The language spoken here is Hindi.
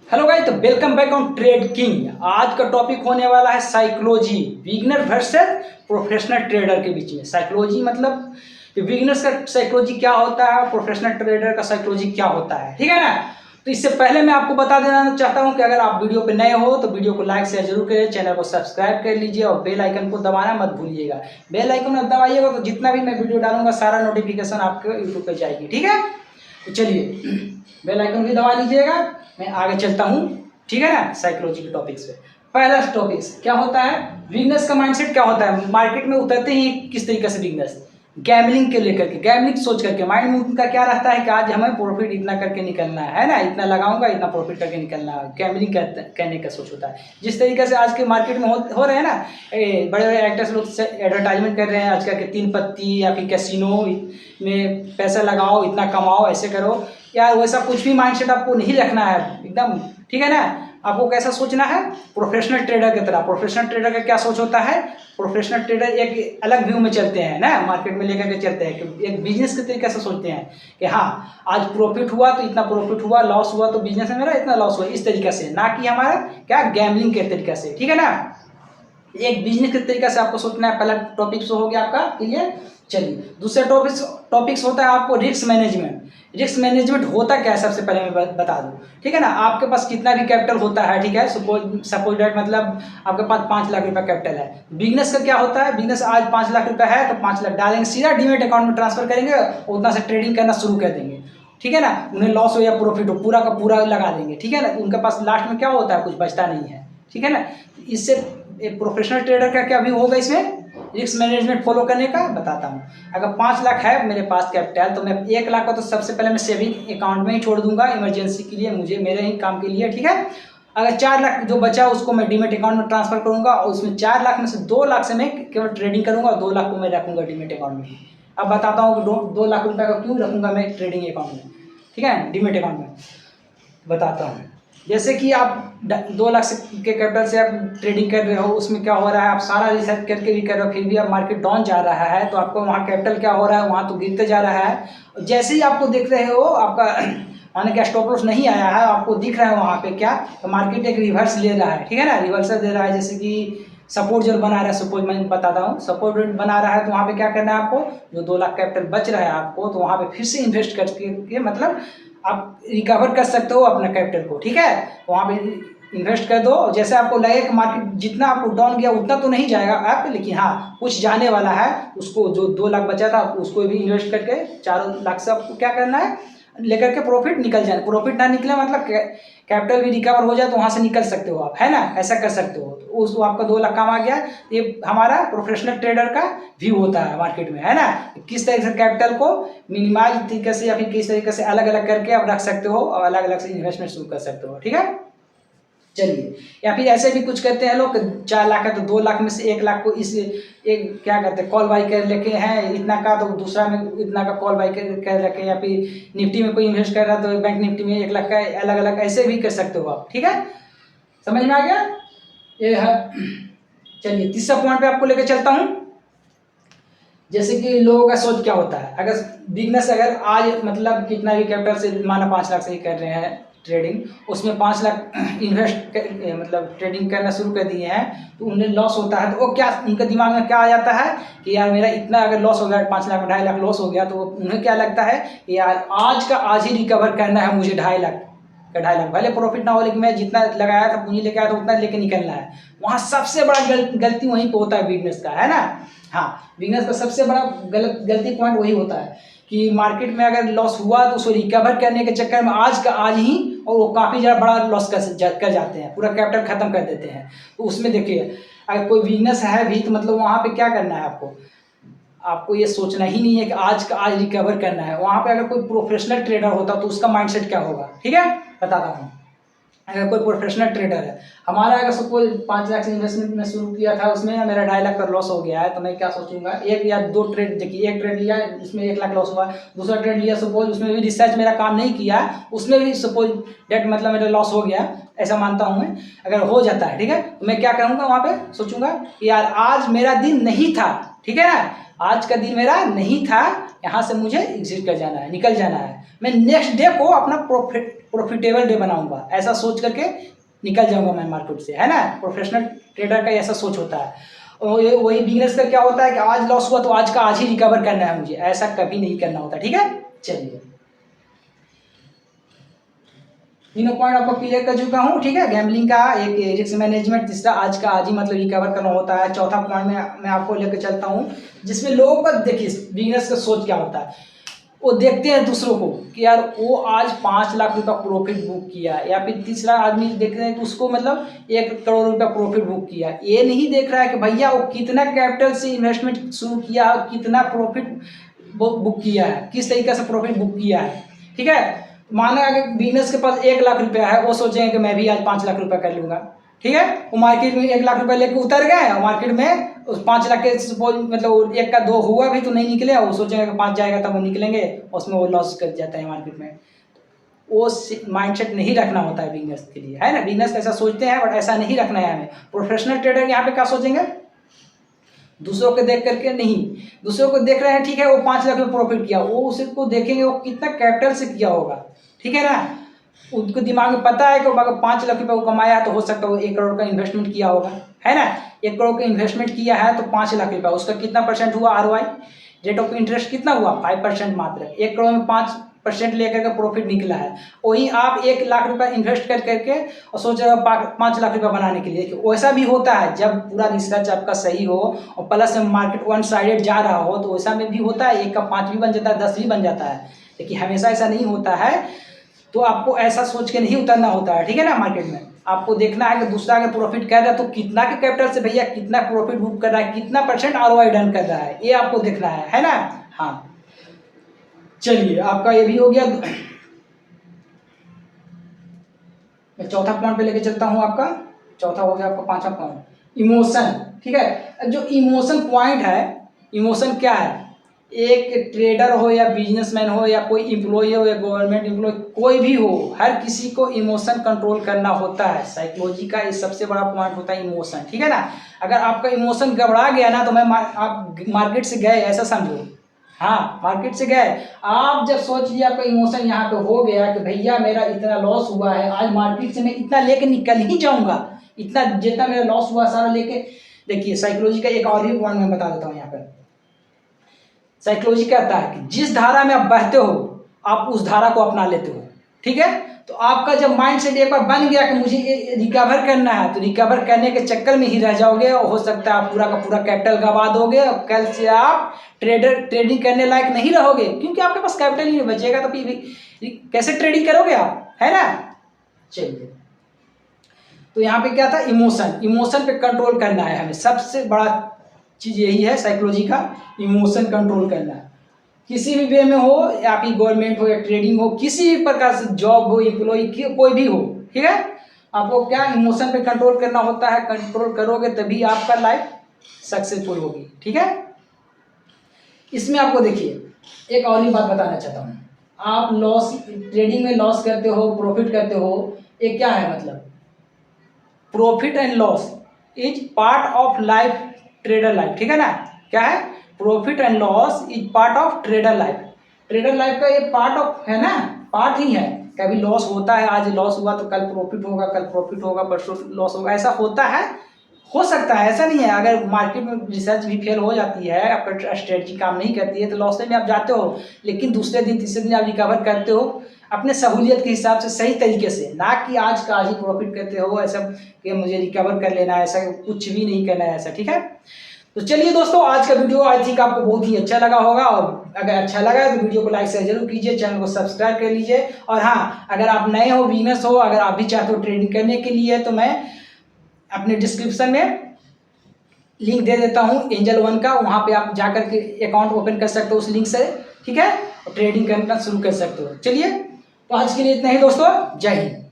हेलो गाइस, तो welcome back on trade king. आज का टॉपिक होने वाला है psychology, beginner versus professional trader के बीच में। साइकोलॉजी मतलब बिगिनर्स का साइकोलॉजी क्या होता है, प्रोफेशनल ट्रेडर का साइकोलॉजी क्या होता है, ठीक है ना। तो इससे पहले मैं आपको बता देना चाहता हूं कि अगर आप वीडियो पे नए हो तो वीडियो को लाइक शेयर जरूर करें, चैनल को सब्सक्राइब कर लीजिए और बेल आइकन को दबाना मत भूलिएगा। बेल आइकन दबाइएगा तो जितना भी मैं वीडियो डालूंगा सारा नोटिफिकेशन आपके यूट्यूब पे जाएगी, ठीक है। तो चलिए बेल आइकन भी दबा लीजिएगा, मैं आगे चलता हूँ, ठीक है ना। साइकोलॉजी के टॉपिक पे पहला टॉपिक क्या होता है, बिजनेस का माइंडसेट क्या होता है। मार्केट में उतरते ही किस तरीके से बिजनेस गैमलिंग के लेकर के, गैमलिंग सोच करके माइंड में उनका क्या रहता है कि आज हमें प्रॉफिट इतना करके निकलना है ना, इतना लगाऊंगा इतना प्रॉफिट करके निकलना है। गैमलिंग कहने का सोच होता है। जिस तरीके से आज के मार्केट में हो रहे हैं ना, बड़े बड़े एक्टर्स लोग से एडवर्टाइजमेंट कर रहे हैं आजकल के, 3 पत्ती या फिर कैसीनो में पैसा लगाओ इतना कमाओ ऐसे करो। यार वैसा कुछ भी माइंडसेट आपको नहीं रखना है एकदम, ठीक है ना। आपको कैसा सोचना है, प्रोफेशनल ट्रेडर की तरह। प्रोफेशनल ट्रेडर का क्या सोच होता है, प्रोफेशनल ट्रेडर एक अलग व्यू में चलते हैं ना, मार्केट में लेकर के चलते हैं कि एक बिजनेस के तरीके से सोचते हैं कि हाँ आज प्रॉफिट हुआ तो इतना प्रॉफिट हुआ, लॉस हुआ तो बिजनेस में मेरा इतना लॉस हुआ, इस तरीके से। ना कि हमारा क्या गैमलिंग के तरीके से, ठीक है ना। एक बिजनेस के तरीके से आपको सोचना है। पहला टॉपिक हो गया आपका क्लियर। चलिए दूसरा टॉपिक्स होता है आपको रिस्क मैनेजमेंट। रिस्क मैनेजमेंट होता क्या है सबसे पहले मैं बता दूं, ठीक है ना। आपके पास कितना भी कैपिटल होता है, ठीक है, सपोज डेट मतलब आपके पास 5 लाख रुपया कैपिटल है। बिजनेस का क्या होता है, बिजनेस आज 5 लाख रुपया है तो 5 लाख डालेंगे सीधा डीमेट अकाउंट में ट्रांसफर करेंगे और उतना से ट्रेडिंग करना शुरू कर देंगे, ठीक है ना। उन्हें लॉस हो या प्रॉफिट हो पूरा का पूरा लगा देंगे, ठीक है ना। उनके पास लास्ट में क्या होता है, कुछ बचता नहीं है, ठीक है ना। इससे एक प्रोफेशनल ट्रेडर का क्या व्यू होगा इसमें, रिस्क मैनेजमेंट फॉलो करने का बताता हूँ। अगर 5 लाख है मेरे पास कैपिटल तो मैं 1 लाख का तो सबसे पहले मैं सेविंग अकाउंट में ही छोड़ दूंगा, इमरजेंसी के लिए, मुझे मेरे ही काम के लिए, ठीक है। अगर 4 लाख जो बचा उसको मैं डीमेट अकाउंट में ट्रांसफर करूंगा और उसमें 4 लाख में से 2 लाख से मैं केवल ट्रेडिंग करूंगा और 2 लाख को मैं रखूंगा डीमेट अकाउंट में। अब बताता हूँ कि 2 लाख रुपये का क्यों रखूंगा मैं ट्रेडिंग अकाउंट में, ठीक है, डीमेट अकाउंट में बताता हूँ। जैसे कि आप 2 लाख के कैपिटल से आप ट्रेडिंग कर रहे हो, उसमें क्या हो रहा है, आप सारा रिसर्च करके भी कर रहे हो, फिर भी आप मार्केट डाउन जा रहा है तो आपको वहाँ कैपिटल क्या हो रहा है, वहाँ तो गिरते जा रहा है। जैसे ही आपको देख रहे हो आपका माने क्या स्टॉप लॉस नहीं आया है, आपको दिख रहा है वहाँ पे क्या, तो मार्केट एक रिवर्स ले रहा है, ठीक है ना, रिवर्सल दे रहा है। जैसे कि सपोर्ट जो बना रहा है, सपोज मैं बताता हूँ, सपोर्ट बना रहा है तो वहाँ पे क्या करना है आपको, जो 2 लाख कैपिटल बच रहा है आपको तो वहाँ पे फिर से इन्वेस्ट करके मतलब आप रिकवर कर सकते हो अपना कैपिटल को, ठीक है। वहाँ पे इन्वेस्ट कर दो। जैसे आपको लगे कि मार्केट जितना आपको डाउन गया उतना तो नहीं जाएगा आप, लेकिन हाँ कुछ जाने वाला है, उसको जो 2 लाख बचा था उसको भी इन्वेस्ट करके 4 लाख से आपको क्या करना है, लेकर के प्रॉफिट निकल जाए। प्रॉफिट ना निकले मतलब कैपिटल भी रिकवर हो जाए तो वहाँ से निकल सकते हो आप, है ना, ऐसा कर सकते हो। तो उस आपका 2 लाख काम आ गया। ये हमारा प्रोफेशनल ट्रेडर का व्यू होता है मार्केट में, है ना। किस तरह से कैपिटल को मिनिमाइज तरीके से या फिर किस तरीके से अलग अलग करके आप रख सकते हो और अलग अलग से इन्वेस्टमेंट शुरू कर सकते हो, ठीक है। चलिए, या फिर ऐसे भी कुछ कहते हैं लोग 4 लाख है तो 2 लाख में से 1 लाख को इस एक क्या कहते हैं कॉल बाई कर लेके हैं इतना का, तो दूसरा में इतना का कॉल बाई कर रखे, या फिर निफ्टी में कोई इन्वेस्ट कर रहा है तो बैंक निफ्टी में 1 लाख का अलग अलग ऐसे भी कर सकते हो आप, ठीक है। समझ में आ गया ये है। चलिए तीसरा पॉइंट पे आपको लेकर चलता हूँ। जैसे कि लोगों का सोच क्या होता है, अगर बिजनेस अगर आज मतलब कितना भी कैपिटल से माना 5 लाख से ही कर रहे हैं ट्रेडिंग, उसमें 5 लाख इन्वेस्ट मतलब ट्रेडिंग करना शुरू कर दिए हैं तो उन्हें लॉस होता है तो वो क्या उनके दिमाग में क्या आ जाता है कि यार मेरा इतना अगर लॉस हो गया 5 लाख 2.5 लाख लॉस हो गया, तो उन्हें क्या लगता है कि यार आज का आज ही रिकवर करना है मुझे 2.5 लाख का, 2.5 लाख भले प्रॉफिट ना हो लेकिन मैं जितना लगाया था पूंजी लेके आया था उतना लेके निकलना है। वहाँ सबसे बड़ा गलती वहीं पे होता है बिजनेस का, है ना। हाँ, बिजनेस का सबसे बड़ा गलती पॉइंट वही होता है कि मार्केट में अगर लॉस हुआ तो उसको रिकवर करने के चक्कर में आज का आज ही और वो काफ़ी ज़्यादा बड़ा लॉस कर जाते हैं, पूरा कैपिटल खत्म कर देते हैं। तो उसमें देखिए अगर कोई बिजनेस है भी तो मतलब वहाँ पे क्या करना है आपको ये सोचना ही नहीं है कि आज का आज रिकवर करना है। वहाँ पे अगर कोई प्रोफेशनल ट्रेडर होता तो उसका माइंडसेट क्या होगा, ठीक है, बताता हूँ। अगर कोई प्रोफेशनल ट्रेडर है, हमारा अगर सपोज 5 लाख से इन्वेस्टमेंट में शुरू किया था, उसमें मेरा 2.5 लाख का लॉस हो गया है, तो मैं क्या सोचूंगा, एक या 2 ट्रेड देखिए, एक ट्रेड लिया उसमें 1 लाख लॉस हुआ, दूसरा ट्रेड लिया सपोज उसमें भी रिसर्च मेरा काम नहीं किया, उसमें भी सपोज डेट मतलब मेरा लॉस हो गया, ऐसा मानता हूँ मैं। अगर हो जाता है, ठीक है, तो मैं क्या करूँगा वहाँ पे सोचूंगा कि यार आज मेरा दिन नहीं था, ठीक है ना, आज का दिन मेरा नहीं था, यहाँ से मुझे एग्जिट कर जाना है, निकल जाना है, मैं नेक्स्ट डे को अपना प्रॉफिटेबल डे बनाऊंगा, ऐसा सोच करके निकल जाऊंगा मैं मार्केट से, है ना। प्रोफेशनल ट्रेडर का ऐसा सोच होता है। और वही बिजनेस का क्या होता है कि आज लॉस हुआ तो आज का आज ही रिकवर करना है मुझे, ऐसा कभी नहीं करना होता। ठीक है, चलिए तीनों पॉइंट आपको क्लियर कर चुका हूँ। ठीक है, गैम्बलिंग का, एक रिस्क मैनेजमेंट, तीसरा आज का आज ही मतलब रिकवर करना होता है। चौथा पॉइंट में मैं आपको लेकर चलता हूँ जिसमें लोगों का देखिए बिजनेस का सोच क्या होता है, वो देखते हैं दूसरों को कि यार वो आज 5 लाख रुपया प्रॉफिट बुक किया, या फिर तीसरा आदमी देख रहे हैं कि उसको मतलब 1 करोड़ रुपया प्रॉफिट बुक किया। ये नहीं देख रहा है कि भैया वो कितना कैपिटल से इन्वेस्टमेंट शुरू किया, कितना प्रॉफिट बुक किया है, किस तरीके से प्रॉफिट बुक किया है। ठीक है, माना अगर बिजनेस के पास 1 लाख रुपया है, वो सोचेंगे कि मैं भी आज 5 लाख रुपया कर लूँगा। ठीक है, वो मार्केट में 1 लाख रुपया लेके उतर गए और मार्केट में उस 5 लाख के सपोज मतलब 1 का 2 हुआ भी तो नहीं निकले, वो सोचेंगे कि 5 जाएगा तब वो निकलेंगे, उसमें वो लॉस कर जाता है मार्केट में। वो माइंडसेट नहीं रखना होता है बिजनेस के लिए, है ना। बिजनेस ऐसा सोचते हैं बट ऐसा नहीं रखना है हमें। प्रोफेशनल ट्रेडर यहाँ पे क्या सोचेंगे, दूसरों को देख करके नहीं, दूसरों को देख रहे हैं ठीक है वो 5 लाख में प्रॉफिट किया, वो उसे को देखेंगे वो कितना कैपिटल से किया होगा। ठीक है ना, उनको दिमाग में पता है कि अगर 5 लाख रुपये वो कमाया है तो हो सकता है वो 1 करोड़ का इन्वेस्टमेंट किया होगा, है ना। 1 करोड़ का इन्वेस्टमेंट किया है तो 5 लाख रुपया, उसका कितना परसेंट हुआ ROI, रेट ऑफ इंटरेस्ट कितना हुआ 5% मात्र। 1 करोड़ में 5% लेकर के प्रॉफिट निकला है। वहीं आप 1 लाख रुपया इन्वेस्ट कर करके और सोच रहे हो 5 लाख रुपया बनाने के लिए। वैसा भी होता है जब पूरा रिसर्च आपका सही हो और प्लस में मार्केट वन साइडेड जा रहा हो तो वैसा में भी होता है, 1 का 5 भी बन जाता है, 10 भी बन जाता है, लेकिन हमेशा ऐसा नहीं होता है। तो आपको ऐसा सोच के नहीं उतरना होता है। ठीक है ना, मार्केट में आपको देखना है कि दूसरा अगर प्रॉफिट कर रहा है तो कितना के कैपिटल से भैया कितना प्रॉफिट बुक कर रहा है, कितना % ROI डन कर रहा है, ये आपको देखना है ना। हाँ चलिए, आपका ये भी हो गया। मैं चौथा पॉइंट पे लेके चलता हूँ। आपका चौथा हो गया, आपका 5वां पॉइंट इमोशन। ठीक है, जो इमोशन पॉइंट है, इमोशन क्या है, एक ट्रेडर हो या बिजनेसमैन हो या कोई एम्प्लॉय हो या गवर्नमेंट एम्प्लॉय, कोई भी हो, हर किसी को इमोशन कंट्रोल करना होता है। साइकोलॉजी का ये सबसे बड़ा पॉइंट होता है इमोशन। ठीक है ना, अगर आपका इमोशन गड़बड़ा गया ना तो आप मार्केट से गए ऐसा समझो। हाँ, मार्केट से गए आप, जब सोच लिया आपका इमोशन यहाँ पे हो गया कि भैया मेरा इतना लॉस हुआ है, आज मार्केट से मैं इतना लेके निकल ही जाऊंगा, इतना जितना मेरा लॉस हुआ सारा लेके। देखिए साइकोलॉजी का एक और भी पॉइंट मैं बता देता हूँ यहाँ पर। साइकोलॉजी कहता है कि जिस धारा में आप बहते हो आप उस धारा को अपना लेते हो। ठीक है, तो आपका जब माइंड सेट एक बार बन गया कि मुझे रिकवर करना है तो रिकवर करने के चक्कर में ही रह जाओगे और हो सकता है आप पूरा का पूरा कैपिटल गवा दोगे और कल से आप ट्रेडिंग करने लायक नहीं रहोगे, क्योंकि आपके पास कैपिटल ही नहीं बचेगा तो फिर कैसे ट्रेडिंग करोगे आप, है ना। चलिए, तो यहाँ पे क्या था, इमोशन पे कंट्रोल करना है हमें। सबसे बड़ा चीज़ यही है साइकोलॉजी का, इमोशन कंट्रोल करना। किसी भी वे में हो, या फिर गवर्नमेंट हो या ट्रेडिंग हो, किसी भी प्रकार से जॉब हो, एम्प्लॉय कोई भी हो, ठीक है, आपको क्या इमोशन पे कंट्रोल करना होता है। कंट्रोल करोगे तभी आपका लाइफ सक्सेसफुल होगी। ठीक है, इसमें आपको देखिए एक और ही बात बताना चाहता हूँ। आप लॉस, ट्रेडिंग में लॉस करते हो, प्रॉफिट करते हो, ये क्या है मतलब, profit and loss is part of life, trader life. ठीक है ना, क्या है, profit and loss is part of trader life. Trader life का ये पार्ट ऑफ है ना, पार्ट ही है। कभी लॉस होता है, आज लॉस हुआ तो कल प्रॉफिट होगा, कल प्रॉफिट होगा, परसों लॉस होगा, ऐसा होता है, हो सकता है, ऐसा नहीं है। अगर मार्केट में रिसर्च भी फेल हो जाती है, आपका स्ट्रेटजी काम नहीं करती है तो लॉस में आप जाते हो, लेकिन दूसरे दिन तीसरे दिन आप रिकवर करते हो अपने सहूलियत के हिसाब से, सही तरीके से, ना कि आज का आज ही प्रॉफिट करते हो ऐसा कि मुझे रिकवर कर लेना है, ऐसा कुछ भी नहीं करना है ऐसा। ठीक है, तो चलिए दोस्तों, आज का वीडियो आई थिंक आपको बहुत ही अच्छा लगा होगा, और अगर अच्छा लगा तो वीडियो को लाइक शेयर जरूर कीजिए, चैनल को सब्सक्राइब कर लीजिए। और हाँ, अगर आप नए हो, बिजनेस हो, अगर आप भी चाहते हो ट्रेडिंग करने के लिए, तो मैं अपने डिस्क्रिप्शन में लिंक दे देता हूँ एंजल वन का, वहाँ पे आप जाकर के अकाउंट ओपन कर सकते हो उस लिंक से। ठीक है, और ट्रेडिंग करना शुरू कर सकते हो। चलिए, तो आज के लिए इतना ही दोस्तों, जय हिंद।